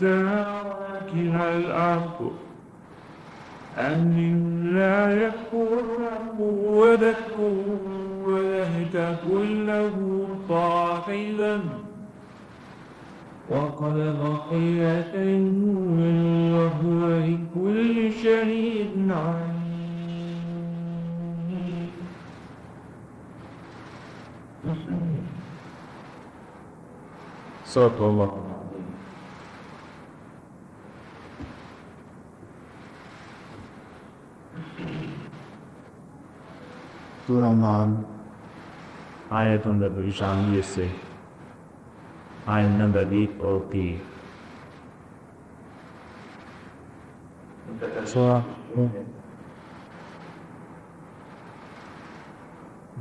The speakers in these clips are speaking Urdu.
فيعساكها الأرض أن لا يكون ولدكم ولهت كله طاحلا وقد بقية وهو بكل شيء عليم. صدق الله. سورہ نام آیت نمبر 95 سے آیت نمبر 1 اور 3.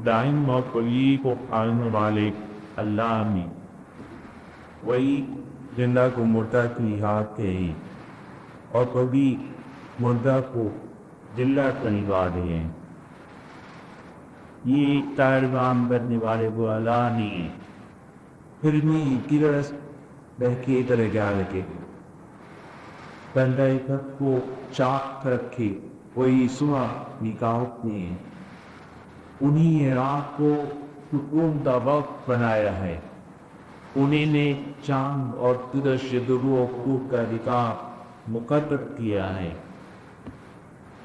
دائم اور قریب کو پالنے والے اللہ میں وہی زندہ کو مردہ کی یاد کہی اور کبھی مردہ کو زندہ کرنے والے ہیں. یہ کاروان کرنے والے وہ اللہ نہیں ہے. پھر بھی گرس بہکے طرح جا رکھے بندہ کو چاک رکھے وہی صبح نکالتے ہیں. انہی رات کو سکون کا وقت بنایا ہے. انہیں نے چاند اور سورج درو کو کا رکاب مقرر کیا ہے.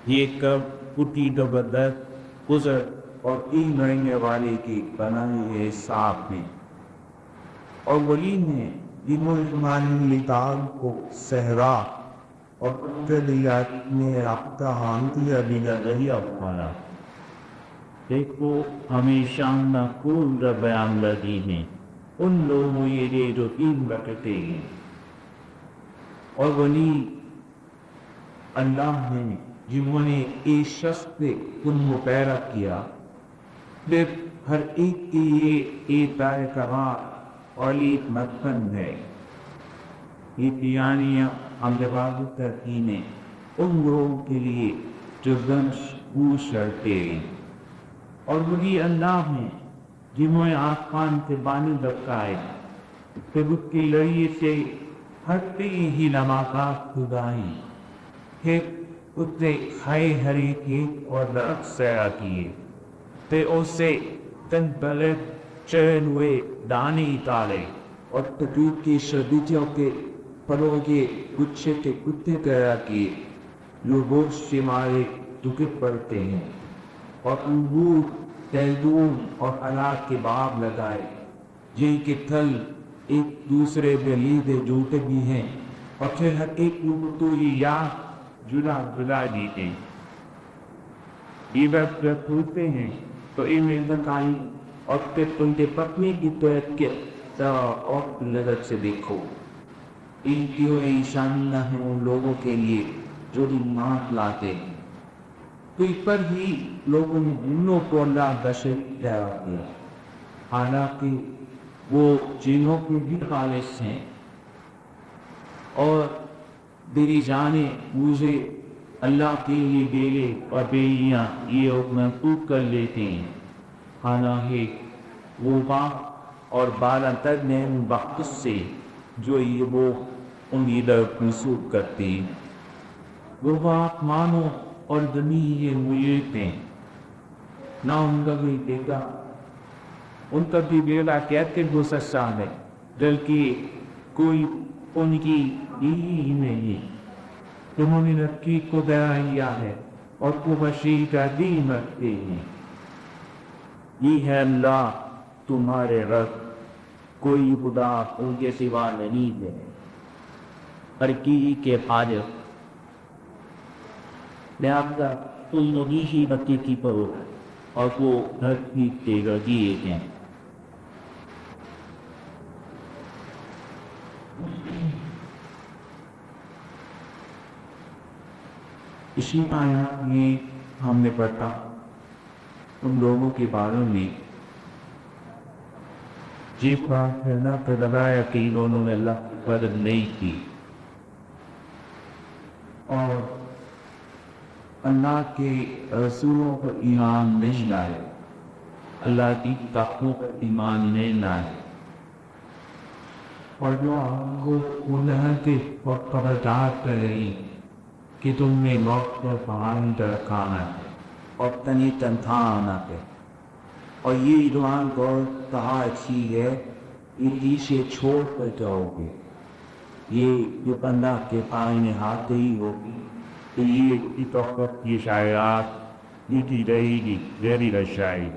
یہ کب کٹی زبردست گزر اور تین رہنے والے کے بنائے ہوئے صاحب ہیں اور وہی نے جنہوں نے نکال کو صحرا اور پتلیات میں رابطہ حامتی ابینا نہیں اپنا. دیکھو ہمیشہ نہ کول بیان لگی ہیں ان لوگوں یہ جو تین رکھتے ہیں اور وہی اللہ نے جنہوں نے ایک شخص سے ان کو پیدا کیا. پھر ہر ایک کی یہ ایک دائر قرار اور ایک مدفن ہے. یہ بیانیاں ہم جواب ترکینے ان لوگوں کے لیے جو گنش پوچھ کرتے ہیں اور وہی اللہ ہیں جنہوں نے آسمان سے پانی برسائے پھر اس کے ذریعے سے ہٹتے ہی نمازات خدائی پھر اس سے کھائے ہری کھیت اور درخت سیرا کیے پھر اس سے تن بلد چڑھ ہوئے دانے ڈالے اور کھجور کی شبیتوں کے پھلوں کے گچھے کے کتے تیرا کیے جو گوشت سے مارے دکھ پڑتے ہیں اور انگور تیدون اور انار کے باغ لگائے جن کے تھل ایک دوسرے میں لیدے جوتے بھی ہیں اور پھر ہر ایک لوگوں تو یہ یاد جدا جدا دیتے. یہ وقت جب پوچھتے ہیں تو ان میں بتائی اور پھر تم کے پتنی کی طرف کے اور نظر سے دیکھو. ان کی نشانیاں ہیں ان لوگوں کے لیے جو ایمان لاتے ہیں. تو اس پر ہی لوگوں نے جنوں کو اللہ بشر ٹھہرا دیا حالانکہ وہ جنوں کے بھی خالص ہیں اور میری جانیں مجھے اللہ کے لیے بیلے اور بیلیاں یہ محفوظ کر لیتے ہیں حالانکہ وہ باپ اور بالا تر نے ان وقت سے جو یہ وہ امیدہ منسوخ کرتے ہیں. وہ باپ مانو اور زمین یہ مجرد ہیں نہ ان کا بھی بیٹا ان کا بھی بیٹا کہتے ہو سکتا ہے بلکہ کوئی ان کی ہی نہیں. انہوں نے نکی کو دیا ہے اور کو بشیر کا دین رکھتے ہیں. یہ ہے اللہ تمہارے رب کوئی خدا ان کے سوا نہیں ہے ہر کی کے حاجت لہذا تم لوگی ہی بتی کی پرو اور وہ ہر چیز کے رضیے ہیں. اسی آیات میں ہم نے پڑھا ان لوگوں کے بارے میں جس بات اللہ پر لگایا کہ انہوں نے اللہ کی مدد نہیں کی اور اللہ کے رسولوں پر ایمان نہیں لائے اللہ کی کتابوں پر ایمان نہیں لائے اور جو آپ کو انہیں وقت پرداخت رہی کہ تم نے وقت پر پہان کھانا ہے اور تنی تنتھانا ہے اور یہ دعان کو کہا اچھی ہے یہ سے چھوڑ کر جاؤ گے یہ بندہ کے پائیں ہاتھ ہی ہوگی کہ یہ توقف یہ شاعرات یہ رہے گی دہلی رشائی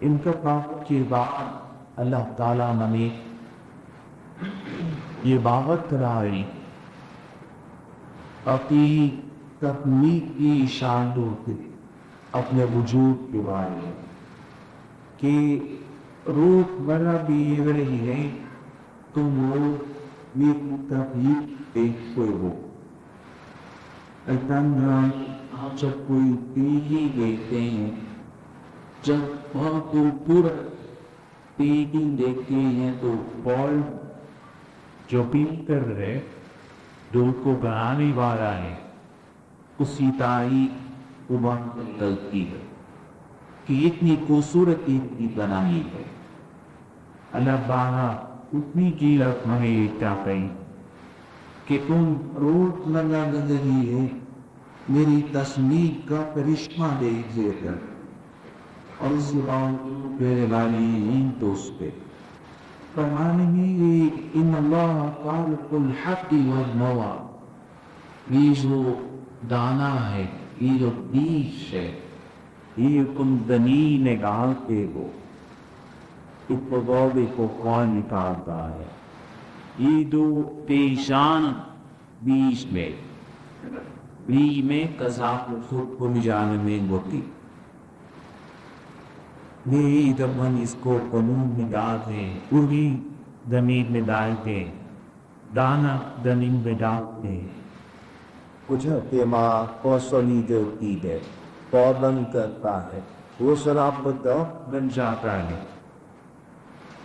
ان کا پاک کے بعد اللہ تعالیٰ نے یہ باغت کرائی اپنی تکمیل کی شانوں سے اپنے وجود کے بارے میں کہ روح بنا بھی یہ رہی ہے تم لوگ یہ تکلیف دیکھتے ہو جب کوئی پیڑھی دیکھتے ہیں جب بہت خوبصورت پیڑھی دیکھتے ہیں تو بال جو پیڑ کر رہے جو کو بنانے والا ہے اسی تاریخ عمر غلطی ہے کہ اتنی خوبصورت اتنی بنائی ہے اللہ بانا اتنی کی ہمیں چاہتے ہیں کہ تم روز لگا گزری ہے میری تصویر کا کرشمہ دیکھے کر اور اس باوجود میرے والی دوست پہ فرمانے میں ان اللہ خالق الحق والنوى یہ جو دانا ہے یہ جو بیج ہے یہ کندنی نگاہ کے ہو اس پودے کو کون نکالتا ہے یہ دو پیشان بیج میں قذاق خود کو جانے میں ہوتی یہ جب ہم اس کو قانون میں ڈالتے ہیں پوری زمین میں ڈالتے ہیں دانا زمین میں ڈالتے ہیں کچھ دماغ کوسلی دیتی ہے پودن کرتا ہے وہ شراب بن جاتا ہے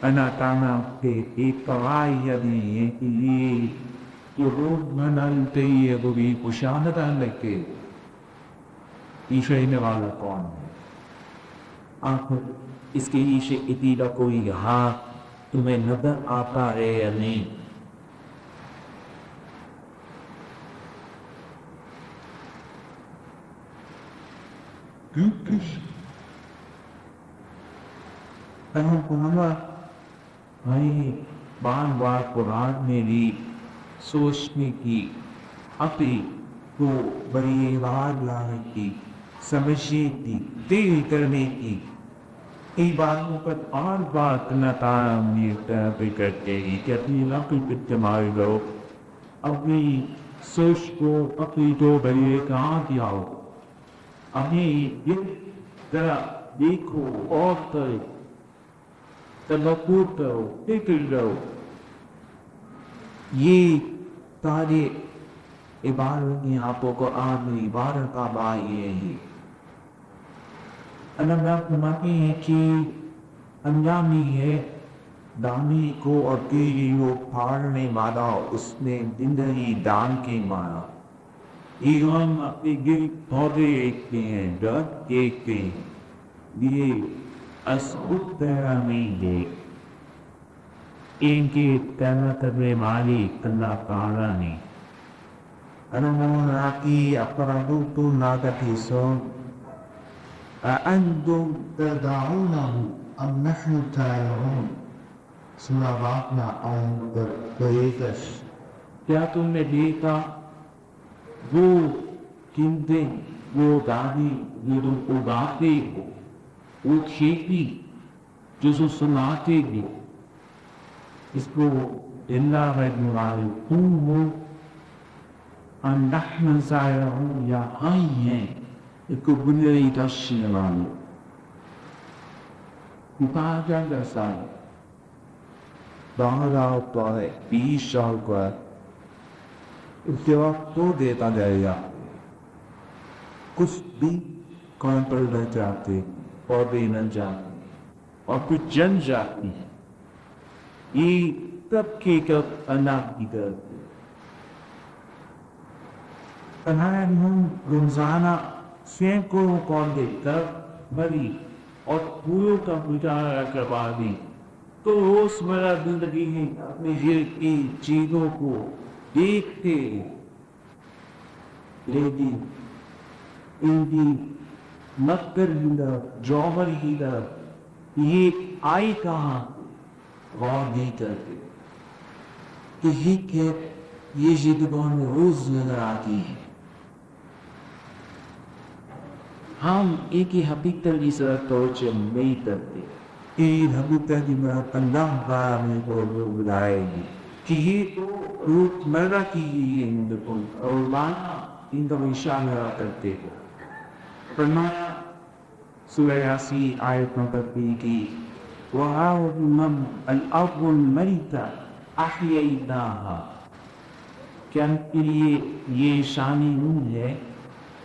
اللہ تعالیٰ کے ایک قواعد ہے کہ یہ روز بنالتے ہی ہے وہ بھی مشاہدہ لگتے عیشہ والا کون ہے آخر اس کے عیشے اتنی کا کوئی یہاں تمہیں نظر آتا ہے یا نہیں بھائی بار بار قرآن میں بھی سوچنے کی اپنی کو بڑی بات لانے کی سمجھنے کی دیر کرنے کی کئی باتوں پر اور بات نہ تعمیر کرتے ہیں کہ اپنی نقل پر استعمال کرو اپنی سوچ کو اپنی دو بڑے کہاں دیا ہو ہمیں ذرا دیکھو اور کرو تبکر کرو فکر کرو یہ سارے عبارت کی آنکھوں کو آدمی عبارت کا بائی ہے اللہ فرماتے ہیں کہ انجامی ہے دانی کو اور تیری کو پھاڑنے والا اس نے زندگی دان کے مارا یہ ہم اپنے گر پودے دیکھتے ہیں درخت دیکھتے ہیں یہ اسکت طرح نہیں دیکھ ان کے طرح مالک اللہ تعالیٰ نے Anamoraki aparadutu nagatiso A'antum tada'unahu am nahnu ta'alahun Surah Baqna ayat ke-13 کیا تم نے دیکھا وہ قیمتیں وہ دادی جو تم کو گاتے ہو وہ کھیتی جو سناتے ہو اس کو اللہ غیر مراد ہو نحن زائرون یا آئی ہیں ایک کو بنیادی تشکیل والے کتاب کیا کرتا ہے Bahara Tuare 20 سال کو ہے اس کے وقت تو دیتا جائے گا کچھ بھی کون پر رہ جاتے اور بھی نہ جاتے اور کچھ جن جاتی یہ سب کے کب اللہ کی طرف ہم روزانہ سینکڑوں کون دے کر بری اور پوروں کا مجاہرہ کروا دی تو روزمرہ زندگی میں اپنے گرد کی چیزوں کو دیکھتے لیکن ان کی مکر ہیلا جوہر ہیلا یہ آئی کہاں غور نہیں کرتے کہ یہ زندگان روز نظر آتی ہے. ہم ایک ہی حقیقت کی طرح توجہ نہیں کرتے. ایک حقیقت کی مراد اللہ تعالیٰ میں کو بلائے گی کہ یہ تو روزمرہ کی زندگی اور مانا ان کا اشارہ کرتے ہو. فرمایا سورہ یاسین آیت نمبر 3 کی وَهَاوْنَمْ الْأَرْضُ الْمَيْتَ أَحْيَيْنَاهَا کیا ان کے لیے یہ شانی نون ہے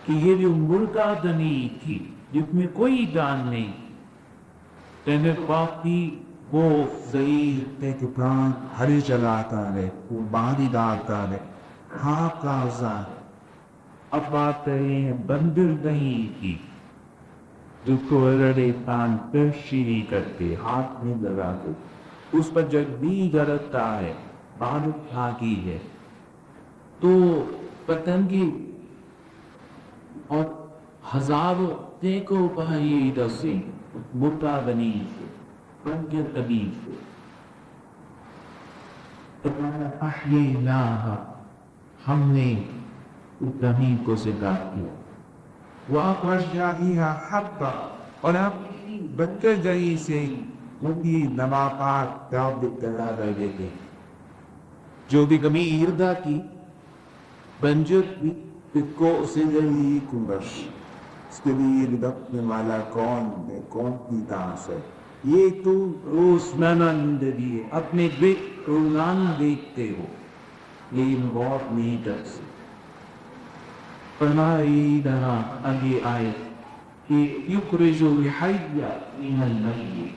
کہ یہ جو مردہ زمین تھی جس میں کوئی جان نہیں تینے باقی وہ ضعیف احتقان ہر جگہ آتا ہے وہ بانی ڈالتا ہے ہاں کازا اب بات رہے ہیں بندر نہیں کی جس کو رڑے پان پیشی نہیں کرتے ہاتھ میں لگاتے اس پر جب بھی گرتا ہے بارت بھاگی ہے تو پتنگی اور ہزاروں دیکھو بھائی دسی بٹا بنی سے بنگر کبھی سے ہم نے اس زمین کو زندہ کیا وَأَخْرَجْنَا حَبًّا اور ہم بچے جئی سے مٹی نباتات داود کرا رہے تھے جو بھی کمی اردا کی بنجر بھی کو اسے لی کنبش اس کے لیے رکھنے والا کون ہے کون کی تاس ہے یہ تو روزمرہ زندگی ہے اپنے بیٹ روزانہ دیکھتے ہو لیکن غور نہیں کرتے. فرمائی دہاں آگے آئے کہ یخرج الحی من المیت